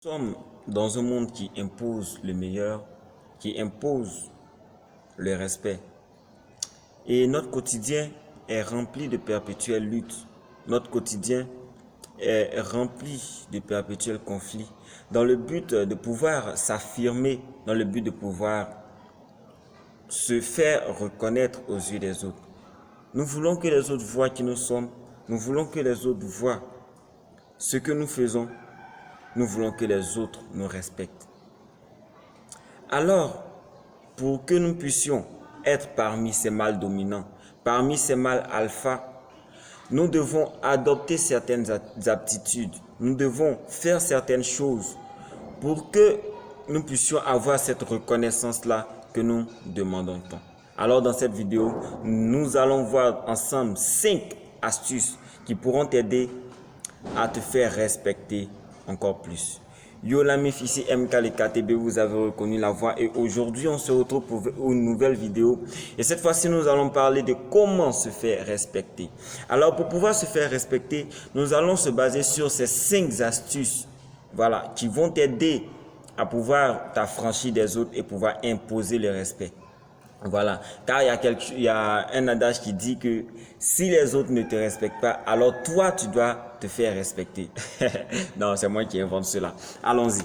Nous sommes dans un monde qui impose le meilleur, qui impose le respect. Et notre quotidien est rempli de perpétuelles luttes. Notre quotidien est rempli de perpétuels conflits dans le but de pouvoir s'affirmer, dans le but de pouvoir se faire reconnaître aux yeux des autres. Nous voulons que les autres voient qui nous sommes. Nous voulons que les autres voient ce que nous faisons. Nous voulons que les autres nous respectent. Alors, pour que nous puissions être parmi ces mâles dominants, parmi ces mâles alpha, nous devons adopter certaines aptitudes. Nous devons faire certaines choses pour que nous puissions avoir cette reconnaissance-là que nous demandons tant. Alors, dans cette vidéo, nous allons voir ensemble 5 astuces qui pourront t'aider à te faire respecter encore plus. Yo la mif, ici MK les KTB, vous avez reconnu la voix et aujourd'hui on se retrouve pour une nouvelle vidéo et cette fois-ci nous allons parler de comment se faire respecter. Alors pour pouvoir se faire respecter, nous allons se baser sur ces 5 astuces, voilà, qui vont t'aider à pouvoir t'affranchir des autres et pouvoir imposer le respect. Voilà, car il y a un adage qui dit que si les autres ne te respectent pas, alors toi tu dois te faire respecter. Non, c'est moi qui invente cela. Allons-y.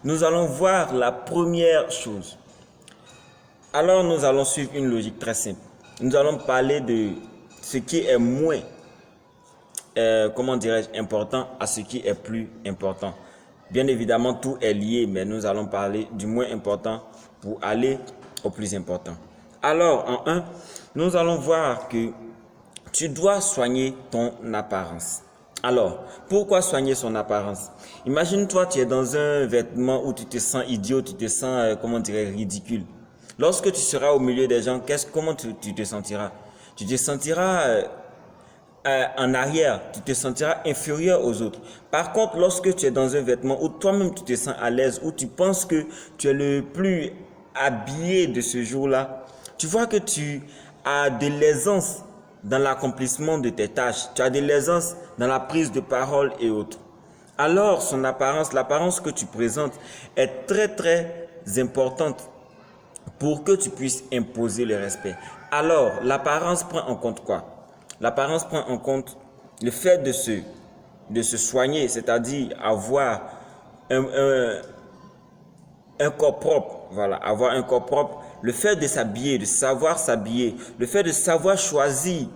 Nous allons voir la première chose. Alors nous allons suivre une logique très simple. Nous allons parler de ce qui est moins, comment dirais-je, important à ce qui est plus important. Bien évidemment, tout est lié, mais nous allons parler du moins important pour aller au plus important. Alors, en 1, nous allons voir que tu dois soigner ton apparence. Alors, pourquoi soigner son apparence? Imagine-toi, tu es dans un vêtement où tu te sens idiot, tu te sens, comment dirais, ridicule. Lorsque tu seras au milieu des gens, comment tu te sentiras? Tu te sentiras en arrière, tu te sentiras inférieur aux autres. Par contre, lorsque tu es dans un vêtement où toi-même tu te sens à l'aise, où tu penses que tu es le plus habillé de ce jour-là, tu vois que tu as de l'aisance dans l'accomplissement de tes tâches, tu as de l'aisance dans la prise de parole et autres. Alors, son apparence, l'apparence que tu présentes est très importante pour que tu puisses imposer le respect. Alors, l'apparence prend en compte quoi? L'apparence prend en compte le fait de se soigner, c'est-à-dire avoir un corps propre, voilà, avoir un corps propre, le fait de s'habiller, de savoir s'habiller, le fait de savoir choisir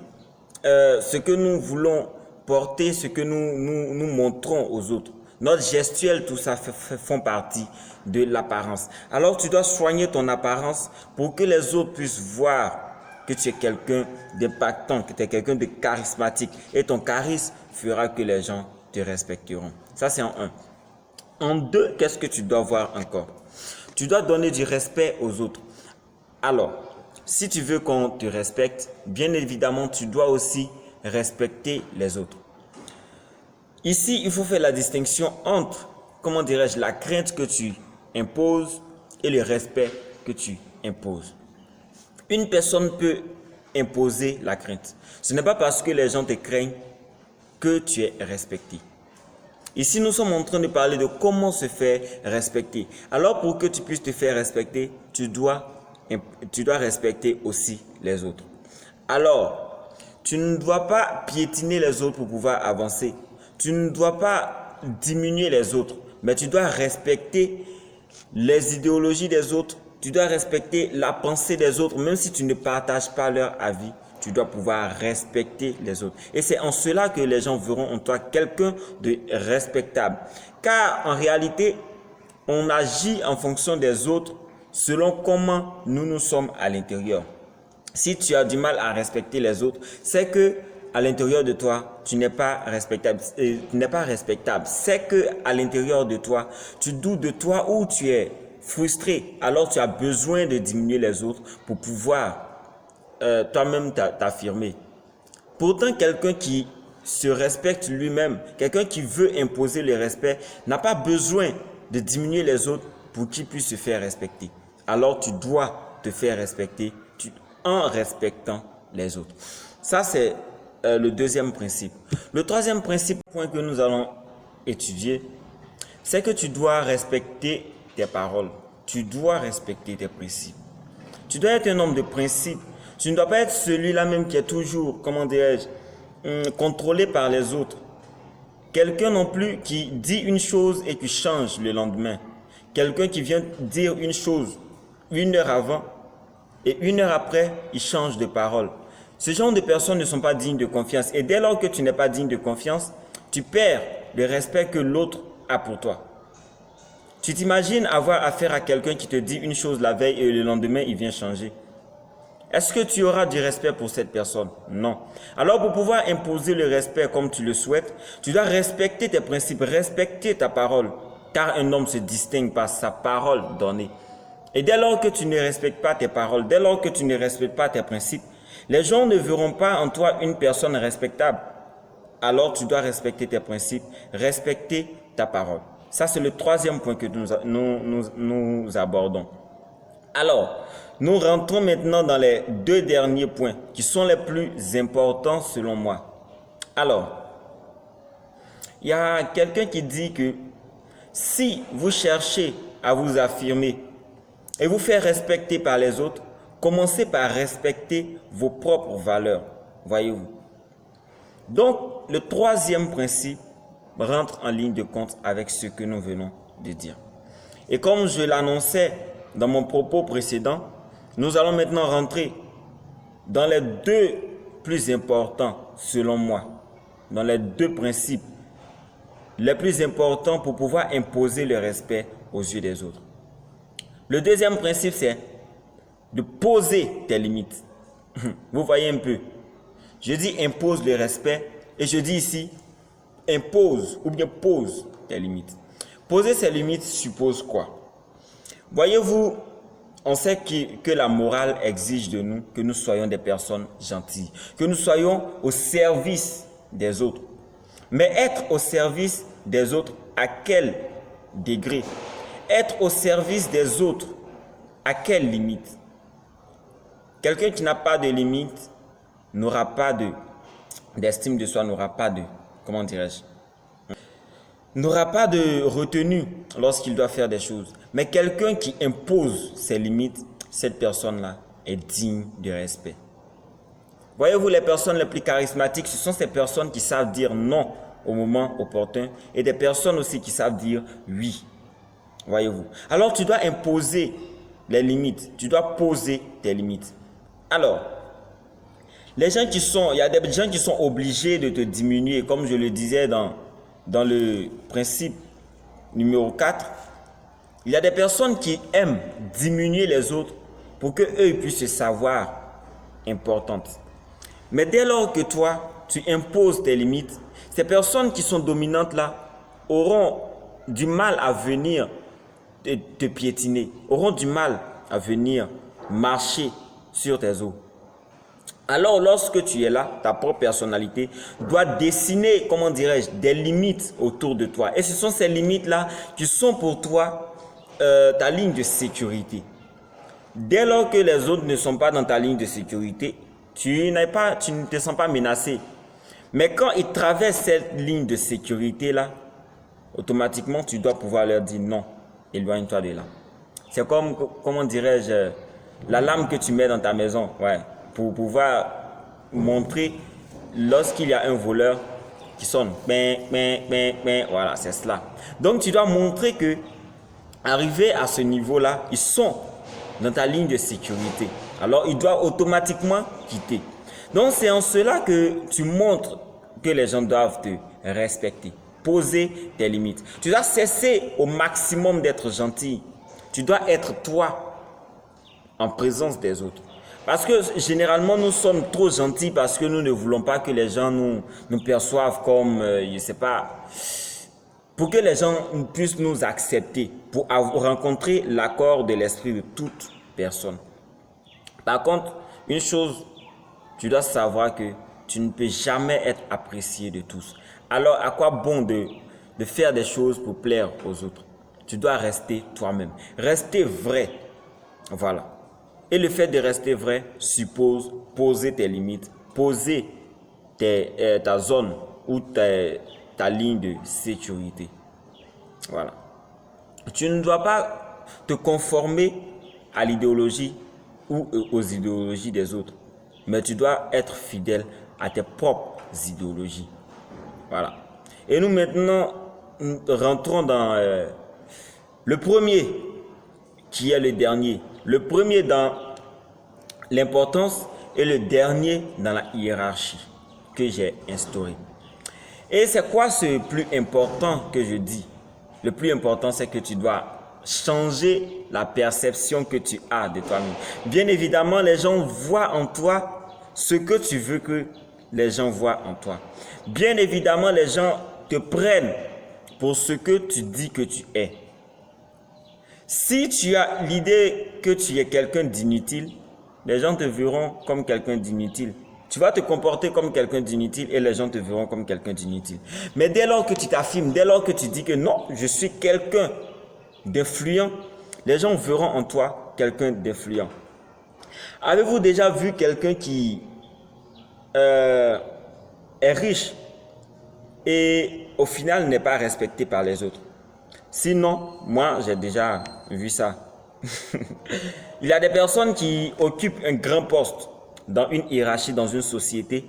ce que nous voulons porter, ce que nous montrons aux autres. Notre gestuelle, tout ça font partie de l'apparence. Alors tu dois soigner ton apparence pour que les autres puissent voir que tu es quelqu'un d'impactant, que tu es quelqu'un de charismatique. Et ton charisme fera que les gens te respecteront. Ça c'est en 1. En 2, qu'est-ce que tu dois voir encore? Tu dois donner du respect aux autres. Alors, si tu veux qu'on te respecte, bien évidemment, tu dois aussi respecter les autres. Ici, il faut faire la distinction entre, comment dirais-je, la crainte que tu imposes et le respect que tu imposes. Une personne peut imposer la crainte. Ce n'est pas parce que les gens te craignent que tu es respecté. Ici, nous sommes en train de parler de comment se faire respecter. Alors, pour que tu puisses te faire respecter, tu dois respecter aussi les autres. Alors, tu ne dois pas piétiner les autres pour pouvoir avancer. Tu ne dois pas diminuer les autres, mais tu dois respecter les idéologies des autres. Tu dois respecter la pensée des autres, même si tu ne partages pas leur avis. Tu dois pouvoir respecter les autres. Et c'est en cela que les gens verront en toi quelqu'un de respectable. Car en réalité, on agit en fonction des autres selon comment nous sommes à l'intérieur. Si tu as du mal à respecter les autres, c'est que à l'intérieur de toi, tu n'es pas respectable. C'est que à l'intérieur de toi, tu doutes de toi ou tu es frustré. Alors tu as besoin de diminuer les autres pour pouvoir toi-même t'affirmer. Pourtant, quelqu'un qui se respecte lui-même, quelqu'un qui veut imposer le respect, n'a pas besoin de diminuer les autres pour qu'il puisse se faire respecter. Alors, tu dois te faire respecter en respectant les autres. Ça, c'est le deuxième principe. Le troisième principe, point que nous allons étudier, c'est que tu dois respecter tes paroles. Tu dois respecter tes principes. Tu dois être un homme de principe. Tu ne dois pas être celui-là même qui est toujours, comment dirais-je, contrôlé par les autres. Quelqu'un non plus qui dit une chose et qui change le lendemain. Quelqu'un qui vient dire une chose 1 heure avant et 1 heure après, il change de parole. Ce genre de personnes ne sont pas dignes de confiance. Et dès lors que tu n'es pas digne de confiance, tu perds le respect que l'autre a pour toi. Tu t'imagines avoir affaire à quelqu'un qui te dit une chose la veille et le lendemain, il vient changer. Est-ce que tu auras du respect pour cette personne? Non. Alors pour pouvoir imposer le respect comme tu le souhaites, tu dois respecter tes principes, respecter ta parole. Car un homme se distingue par sa parole donnée. Et dès lors que tu ne respectes pas tes paroles, dès lors que tu ne respectes pas tes principes, les gens ne verront pas en toi une personne respectable. Alors tu dois respecter tes principes, respecter ta parole. Ça, c'est le 3e point que nous abordons. Alors, nous rentrons maintenant dans les 2 derniers points qui sont les plus importants selon moi. Alors, il y a quelqu'un qui dit que si vous cherchez à vous affirmer et vous faire respecter par les autres, commencez par respecter vos propres valeurs, voyez-vous. Donc, le 3e principe rentre en ligne de compte avec ce que nous venons de dire. Et comme je l'annonçais dans mon propos précédent, nous allons maintenant rentrer dans les 2 plus importants, selon moi, dans les 2 principes les plus importants pour pouvoir imposer le respect aux yeux des autres. Le 2e principe, c'est de poser tes limites. Vous voyez un peu. Je dis impose le respect et je dis ici impose ou bien pose tes limites. Poser ses limites suppose quoi? Voyez-vous, on sait que la morale exige de nous que nous soyons des personnes gentilles, que nous soyons au service des autres. Mais être au service des autres, à quel degré? Être au service des autres, à quelle limite? Quelqu'un qui n'a pas de limite n'aura pas d'estime de soi, n'aura pas de, comment dirais-je, n'aura pas de retenue lorsqu'il doit faire des choses. Mais quelqu'un qui impose ses limites, cette personne-là est digne de respect. Voyez-vous, les personnes les plus charismatiques, ce sont ces personnes qui savent dire non au moment opportun et des personnes aussi qui savent dire oui. Voyez-vous. Alors, tu dois imposer les limites. Tu dois poser tes limites. Alors, il y a des gens qui sont obligés de te diminuer, comme je le disais dans le principe numéro 4. Il y a des personnes qui aiment diminuer les autres pour qu'eux puissent se savoir importantes. Mais dès lors que toi, tu imposes tes limites, ces personnes qui sont dominantes là auront du mal à venir te piétiner, auront du mal à venir marcher sur tes os. Alors lorsque tu es là, ta propre personnalité doit dessiner, comment dirais-je, des limites autour de toi. Et ce sont ces limites-là qui sont pour toi ta ligne de sécurité. Dès lors que les autres ne sont pas dans ta ligne de sécurité, tu ne te sens pas menacé. Mais quand ils traversent cette ligne de sécurité-là, automatiquement, tu dois pouvoir leur dire non, éloigne-toi de là. C'est comme, comment dirais-je, la lame que tu mets dans ta maison, ouais, pour pouvoir montrer lorsqu'il y a un voleur qui sonne, voilà, c'est cela. Donc, tu dois montrer que, arrivé à ce niveau-là, ils sont dans ta ligne de sécurité. Alors, ils doivent automatiquement quitter. Donc, c'est en cela que tu montres que les gens doivent te respecter. Poser tes limites. Tu dois cesser au maximum d'être gentil. Tu dois être toi en présence des autres. Parce que généralement, nous sommes trop gentils parce que nous ne voulons pas que les gens nous perçoivent comme, je ne sais pas, pour que les gens puissent nous accepter, pour rencontrer l'accord de l'esprit de toute personne. Par contre, une chose, tu dois savoir que tu ne peux jamais être apprécié de tous. Alors, à quoi bon de faire des choses pour plaire aux autres? Tu dois rester toi-même. Rester vrai. Voilà. Et le fait de rester vrai suppose poser tes limites, poser ta zone ou ta ligne de sécurité. Voilà. Tu ne dois pas te conformer à l'idéologie ou aux idéologies des autres, mais tu dois être fidèle à tes propres idéologies. Voilà. Et nous maintenant, nous rentrons dans le premier, qui est le dernier. Le premier dans l'importance et le dernier dans la hiérarchie que j'ai instaurée. Et c'est quoi ce plus important que je dis? Le plus important, c'est que tu dois changer la perception que tu as de toi-même. Bien évidemment, les gens voient en toi ce que tu veux que les gens voient en toi. Bien évidemment, les gens te prennent pour ce que tu dis que tu es. Si tu as l'idée que tu es quelqu'un d'inutile, les gens te verront comme quelqu'un d'inutile. Tu vas te comporter comme quelqu'un d'inutile et les gens te verront comme quelqu'un d'inutile. Mais dès lors que tu t'affirmes, dès lors que tu dis que non, je suis quelqu'un d'influent, les gens verront en toi quelqu'un d'influent. Avez-vous déjà vu quelqu'un qui est riche et au final n'est pas respecté par les autres? Sinon, moi j'ai déjà vu ça. Il y a des personnes qui occupent un grand poste dans une hiérarchie, dans une société.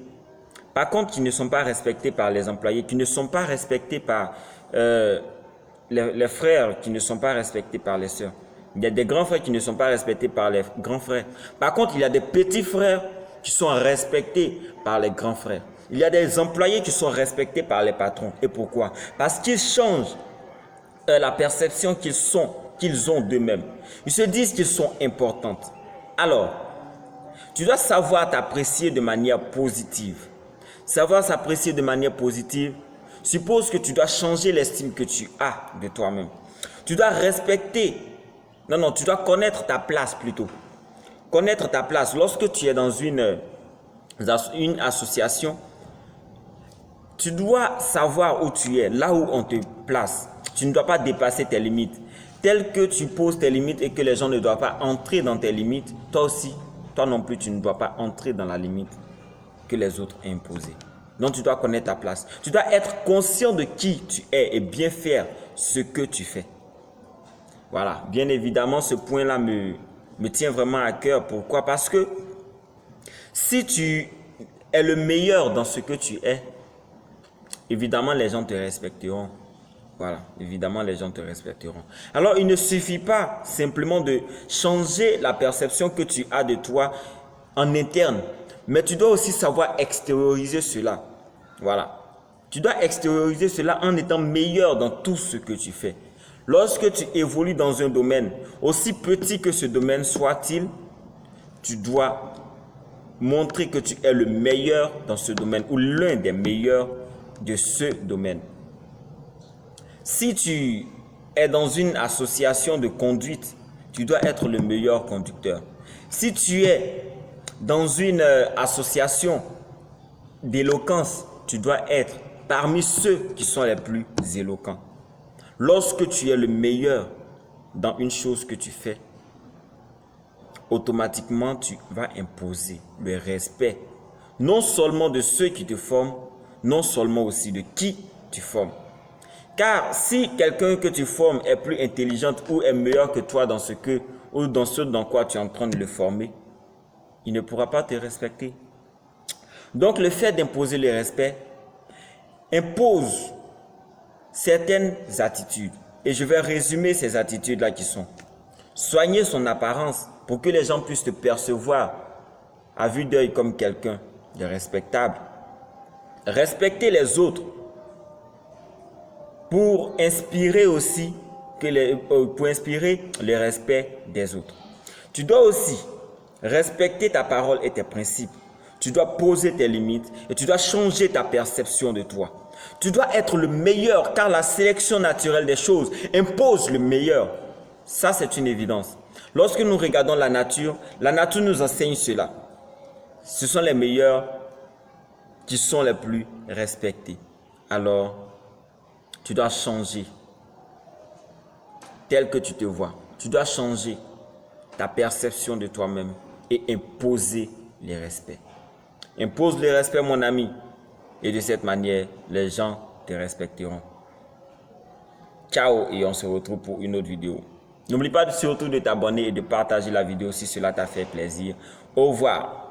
Par contre, qui ne sont pas respectés par les employés, qui ne sont pas respectés par les frères, qui ne sont pas respectés par les sœurs. Il y a des grands frères qui ne sont pas respectés par les grands frères. Par contre, il y a des petits frères qui sont respectés par les grands frères. Il y a des employés qui sont respectés par les patrons. Et pourquoi? Parce qu'ils changent la perception qu'ils ont d'eux-mêmes. Ils se disent qu'ils sont importants. Alors, tu dois savoir t'apprécier de manière positive. Savoir s'apprécier de manière positive suppose que tu dois changer l'estime que tu as de toi-même. Tu dois respecter, tu dois connaître ta place plutôt. Connaître ta place. Lorsque tu es dans une association, tu dois savoir où tu es, là où on te place. Tu ne dois pas dépasser tes limites. Tel que tu poses tes limites et que les gens ne doivent pas entrer dans tes limites, toi aussi, toi non plus, tu ne dois pas entrer dans la limite que les autres ont imposée. Donc tu dois connaître ta place. Tu dois être conscient de qui tu es et bien faire ce que tu fais. Voilà, bien évidemment, ce point-là me tient vraiment à cœur. Pourquoi? Parce que si tu es le meilleur dans ce que tu es, évidemment, les gens te respecteront. Voilà, évidemment, les gens te respecteront. Alors, il ne suffit pas simplement de changer la perception que tu as de toi en interne, mais tu dois aussi savoir extérioriser cela. Voilà. Tu dois extérioriser cela en étant meilleur dans tout ce que tu fais. Lorsque tu évolues dans un domaine, aussi petit que ce domaine soit-il, tu dois montrer que tu es le meilleur dans ce domaine ou l'un des meilleurs de ce domaine. Si tu es dans une association de conduite, tu dois être le meilleur conducteur. Si tu es dans une association d'éloquence, tu dois être parmi ceux qui sont les plus éloquents. Lorsque tu es le meilleur dans une chose que tu fais, automatiquement tu vas imposer le respect, non seulement de ceux qui te forment, non seulement aussi de qui tu formes. Car si quelqu'un que tu formes est plus intelligent ou est meilleur que toi dans ce dans quoi tu es en train de le former, il ne pourra pas te respecter. Donc le fait d'imposer le respect impose certaines attitudes. Et je vais résumer ces attitudes-là qui sont: soigner son apparence pour que les gens puissent te percevoir à vue d'œil comme quelqu'un de respectable. Respecter les autres pour inspirer aussi pour inspirer le respect des autres. Tu dois aussi respecter ta parole et tes principes. Tu dois poser tes limites et tu dois changer ta perception de toi. Tu dois être le meilleur car la sélection naturelle des choses impose le meilleur. Ça, c'est une évidence. Lorsque nous regardons la nature nous enseigne cela. Ce sont les meilleurs qui sont les plus respectés. Alors, tu dois changer tel que tu te vois. Tu dois changer ta perception de toi-même et imposer les respects. Impose le respect, mon ami. Et de cette manière, les gens te respecteront. Ciao et on se retrouve pour une autre vidéo. N'oublie pas surtout de t'abonner et de partager la vidéo si cela t'a fait plaisir. Au revoir.